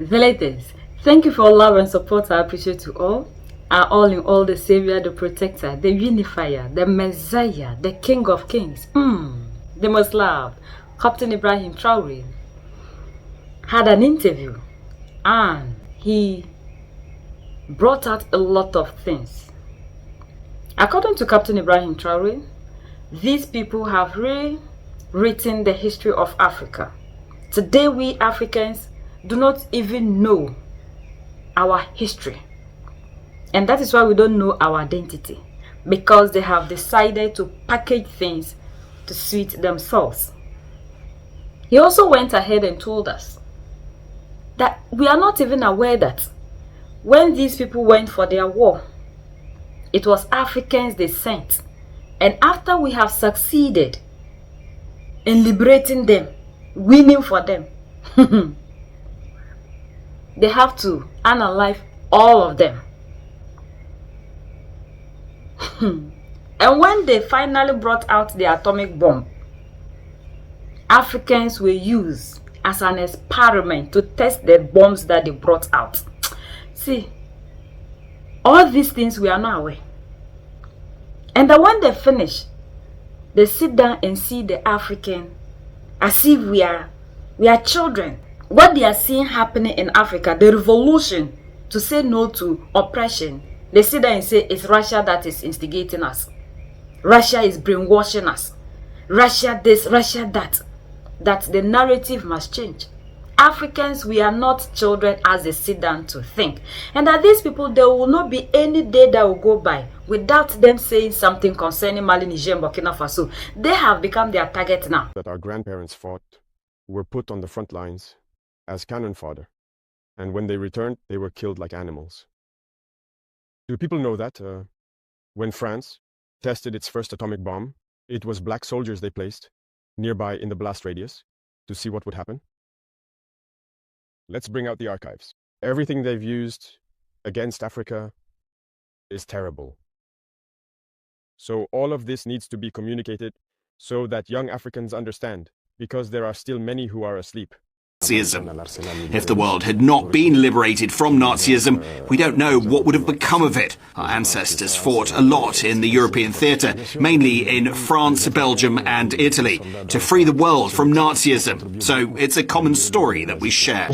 Villagers, thank you for all love and support. I appreciate you all. Our all in all, the Savior, the Protector, the Unifier, the Messiah, the King of Kings. The most loved. Captain Ibrahim Traore had an interview and he brought out a lot of things. According to Captain Ibrahim Traore, these people have rewritten the history of Africa. Today, we Africans do not even know our history. And that is why we don't know our identity. Because they have decided to package things to suit themselves. He also went ahead and told us that we are not even aware that when these people went for their war, it was Africans they sent. And after we have succeeded in liberating them, winning for them, they have to unalive all of them. And when they finally brought out the atomic bomb, Africans were used as an experiment to test the bombs that they brought out. See, all these things we are not aware. And then when they finish, they sit down and see the African as if we are children. What they are seeing happening in Africa, the revolution to say no to oppression, they sit there and say it's Russia that is instigating us. Russia is brainwashing us. Russia this, Russia that. That the narrative must change. Africans, we are not children as they sit down to think. And that these people, there will not be any day that will go by without them saying something concerning Mali, Niger, and Burkina Faso. They have become their target now. That our grandparents fought were put on the front lines as cannon fodder. And when they returned, they were killed like animals. Do people know that when France tested its first atomic bomb, it was black soldiers they placed nearby in the blast radius to see what would happen? Let's bring out the archives. Everything they've used against Africa is terrible. So all of this needs to be communicated so that young Africans understand, because there are still many who are asleep. Nazism. If the world had not been liberated from Nazism, we don't know what would have become of it. Our ancestors fought a lot in the European theatre, mainly in France, Belgium and Italy, to free the world from Nazism. So it's a common story that we share.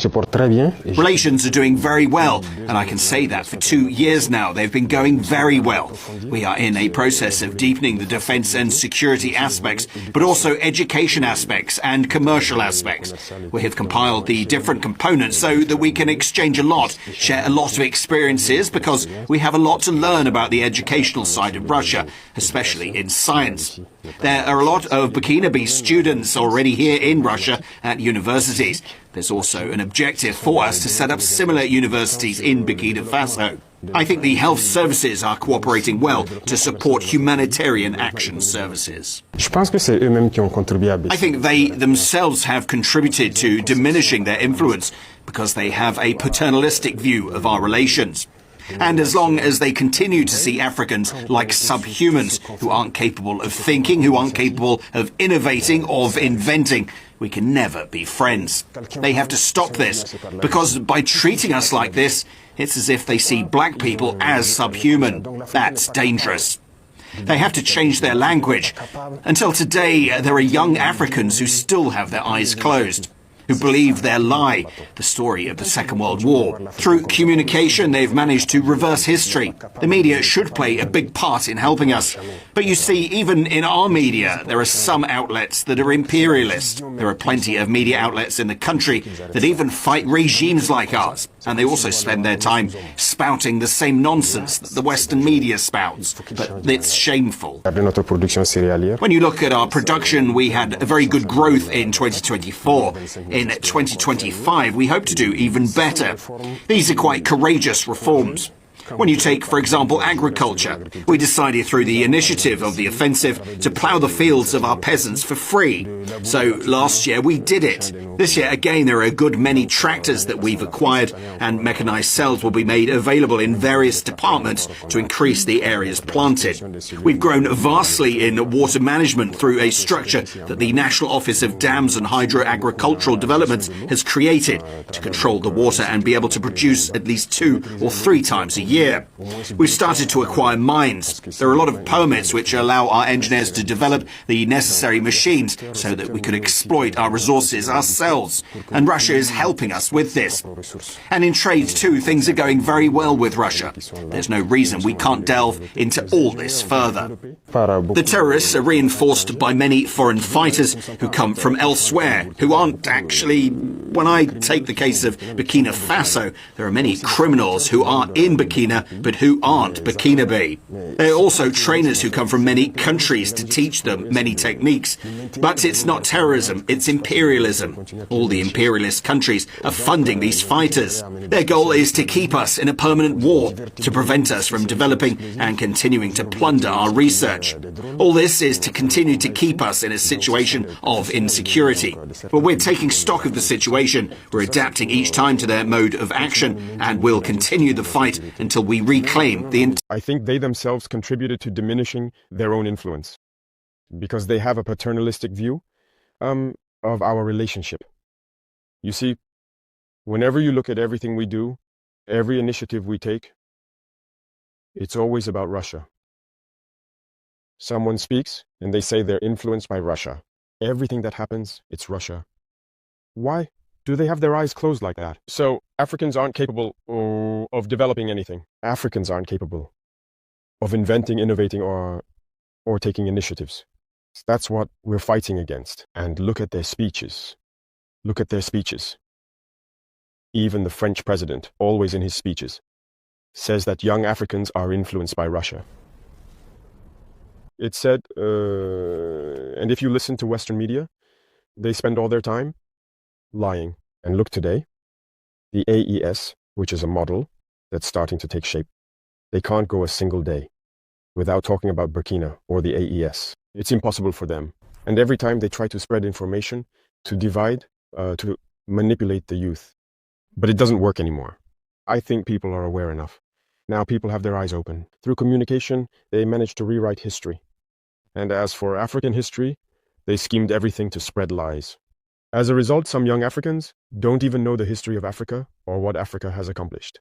Relations are doing very well, and I can say that for 2 years now they've been going very well. We are in a process of deepening the defence and security aspects, but also education aspects and commercial aspects. We have compiled the different components so that we can exchange a lot, share a lot of experiences, because we have a lot to learn about the educational side of Russia, especially in science. There are a lot of Burkinabe students already here in Russia at universities. There's also an objective for us to set up similar universities in Burkina Faso. I think the health services are cooperating well to support humanitarian action services. I think they themselves have contributed to diminishing their influence because they have a paternalistic view of our relations. And as long as they continue to see Africans like subhumans who aren't capable of thinking, who aren't capable of innovating, of inventing, we can never be friends. They have to stop this, because by treating us like this, it's as if they see black people as subhuman. That's dangerous. They have to change their language. Until today, there are young Africans who still have their eyes closed, who believe their lie, the story of the Second World War. Through communication, they've managed to reverse history. The media should play a big part in helping us. But you see, even in our media, there are some outlets that are imperialist. There are plenty of media outlets in the country that even fight regimes like ours. And they also spend their time spouting the same nonsense that the Western media spouts. But it's shameful. When you look at our production, we had a very good growth in 2024. In 2025, we hope to do even better. These are quite courageous reforms. When you take, for example, agriculture, we decided through the initiative of the offensive to plough the fields of our peasants for free. So last year we did it. This year again there are a good many tractors that we've acquired, and mechanised cells will be made available in various departments to increase the areas planted. We've grown vastly in water management through a structure that the National Office of Dams and Hydro-Agricultural Development has created to control the water and be able to produce at least 2 or 3 times a year. We've started to acquire mines. There are a lot of permits which allow our engineers to develop the necessary machines so that we could exploit our resources ourselves. And Russia is helping us with this. And in trade too, things are going very well with Russia. There's no reason we can't delve into all this further. The terrorists are reinforced by many foreign fighters who come from elsewhere, who aren't actually... When I take the case of Burkina Faso, there are many criminals who are in Burkina, but who aren't Burkinabe. There are also trainers who come from many countries to teach them many techniques. But it's not terrorism, it's imperialism. All the imperialist countries are funding these fighters. Their goal is to keep us in a permanent war, to prevent us from developing and continuing to plunder our research. All this is to continue to keep us in a situation of insecurity. But we're taking stock of the situation, we're adapting each time to their mode of action, and we'll continue the fight until we reclaim the... I think they themselves contributed to diminishing their own influence, because they have a paternalistic view of our relationship. You see, whenever you look at everything we do, every initiative we take, it's always about Russia. Someone speaks and they say they're influenced by Russia. Everything that happens, it's Russia. Why do they have their eyes closed like that? So Africans aren't capable of developing anything. Africans aren't capable of inventing, innovating, or taking initiatives. That's what we're fighting against. And look at their speeches. Look at their speeches. Even the French president, always in his speeches, says that young Africans are influenced by Russia. It said, and if you listen to Western media, they spend all their time lying. And look today, the AES, which is a model that's starting to take shape, they can't go a single day without talking about Burkina or the AES. It's impossible for them. And every time they try to spread information, to divide, to manipulate the youth. But it doesn't work anymore. I think people are aware enough. Now people have their eyes open. Through communication, they managed to rewrite history. And as for African history, they schemed everything to spread lies. As a result, some young Africans don't even know the history of Africa or what Africa has accomplished.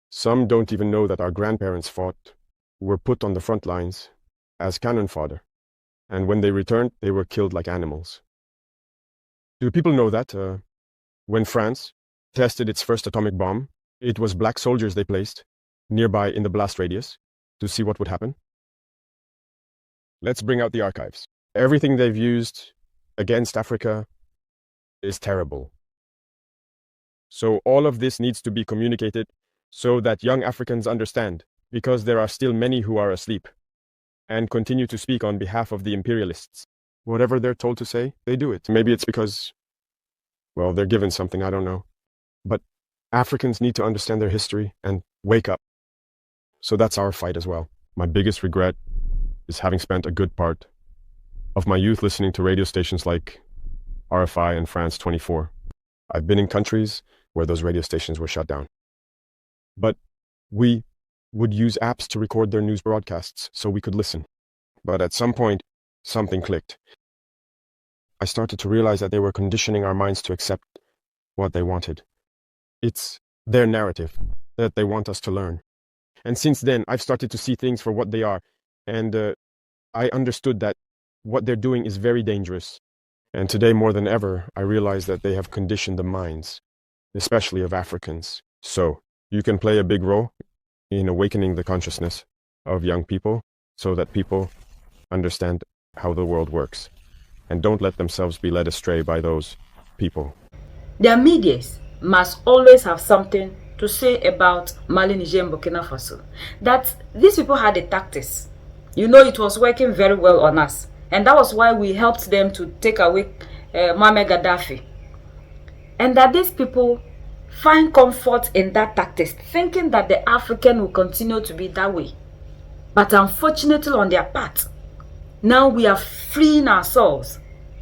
Some don't even know that our grandparents fought, were put on the front lines as cannon fodder. And when they returned, they were killed like animals. Do people know that when France tested its first atomic bomb, it was black soldiers they placed nearby in the blast radius to see what would happen? Let's bring out the archives. Everything they've used against Africa is terrible. So all of this needs to be communicated so that young Africans understand, because there are still many who are asleep and continue to speak on behalf of the imperialists. Whatever they're told to say, they do it. Maybe it's because, well, they're given something, I don't know. But Africans need to understand their history and wake up. So that's our fight as well. My biggest regret is having spent a good part of my youth listening to radio stations like RFI and France 24. I've been in countries where those radio stations were shut down. But we would use apps to record their news broadcasts so we could listen. But at some point, something clicked. I started to realize that they were conditioning our minds to accept what they wanted. It's their narrative that they want us to learn. And since then, I've started to see things for what they are. And I understood that what they're doing is very dangerous. And today, more than ever, I realize that they have conditioned the minds, especially of Africans. So you can play a big role in awakening the consciousness of young people so that people understand how the world works and don't let themselves be led astray by those people. Their medias must always have something to say about Mali, Niger, and Burkina Faso. That these people had the tactics. You know, it was working very well on us. And that was why we helped them to take away Muammar Gaddafi. And that these people find comfort in that tactics, thinking that the African will continue to be that way. But unfortunately on their part, now we are freeing ourselves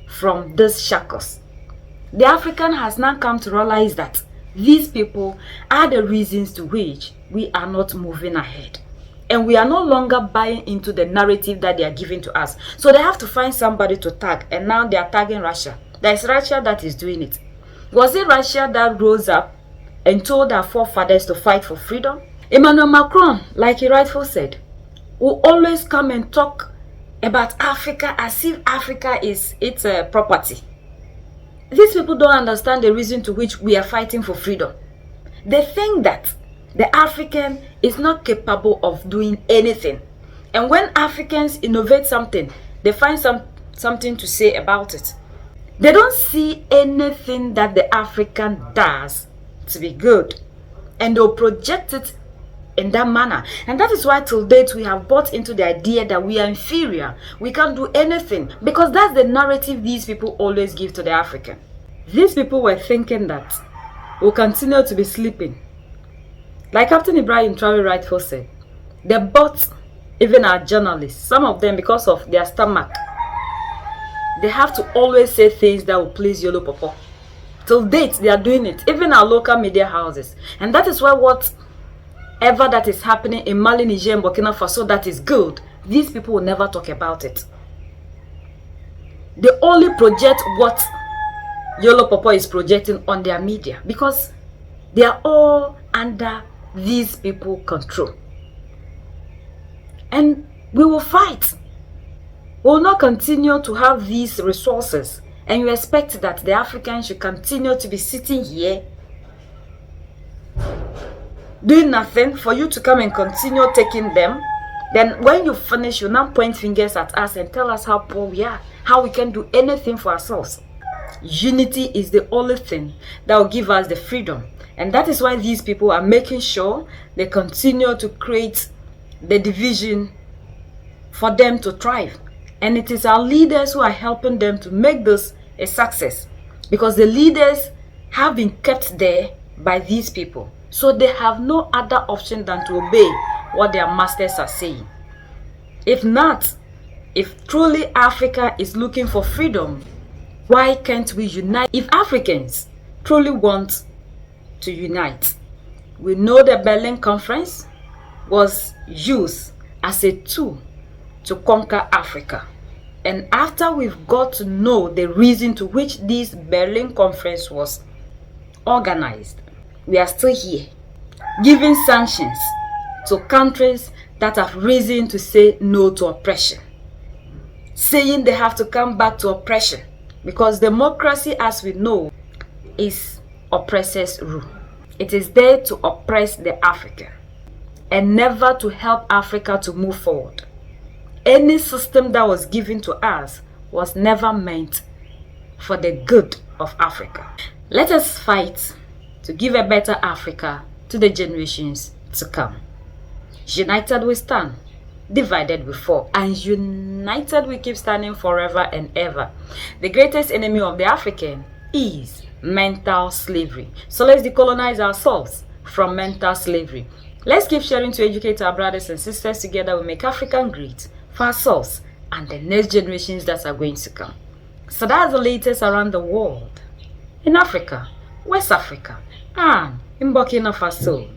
from these shackles. The African has now come to realize that these people are the reasons to which we are not moving ahead. And we are no longer buying into the narrative that they are giving to us. So they have to find somebody to tag. And now they are tagging Russia. There is Russia that is doing it. Was it Russia that rose up and told our forefathers to fight for freedom? Emmanuel Macron, like he rightfully said, will always come and talk about Africa as if Africa is its property. These people don't understand the reason to which we are fighting for freedom. They think that the African is not capable of doing anything. And when Africans innovate something, they find something to say about it. They don't see anything that the African does to be good. And they'll project it in that manner. And that is why till date we have bought into the idea that we are inferior. We can't do anything. Because that's the narrative these people always give to the African. These people were thinking that we'll continue to be sleeping. Like Captain Ibrahim Traore rightfully said, they bought even our journalists, some of them because of their stomach. They have to always say things that will please Yolo Popo. Till date, they are doing it, even our local media houses. And that is why whatever that is happening in Mali, Niger, and Burkina Faso that is good, these people will never talk about it. They only project what Yolo Popo is projecting on their media because they are all under these people control. And we will fight. We will not continue to have these resources. And you expect that the Africans should continue to be sitting here doing nothing for you to come and continue taking them. Then when you finish, you now point fingers at us and tell us how poor we are, how we can do anything for ourselves. Unity is the only thing that will give us the freedom. And that is why these people are making sure they continue to create the division for them to thrive. And it is our leaders who are helping them to make this a success. Because the leaders have been kept there by these people. So they have no other option than to obey what their masters are saying. If not, if truly Africa is looking for freedom, why can't we unite? If Africans truly want to unite, we know the Berlin Conference was used as a tool to conquer Africa. And after we've got to know the reason to which this Berlin Conference was organized, we are still here, giving sanctions to countries that have risen to say no to oppression, saying they have to come back to oppression, because democracy, as we know, is oppressors' rule. It is there to oppress the African and never to help Africa to move forward. Any system that was given to us was never meant for the good of Africa. Let us fight to give a better Africa to the generations to come. United we stand, divided we fall, and united we keep standing forever and ever. The greatest enemy of the African is mental slavery. So let's decolonize ourselves from mental slavery. Let's keep sharing to educate our brothers and sisters. Together we make African great for ourselves and the next generations that are going to come. So that's the latest around the world, in Africa, West Africa, and in Burkina Faso.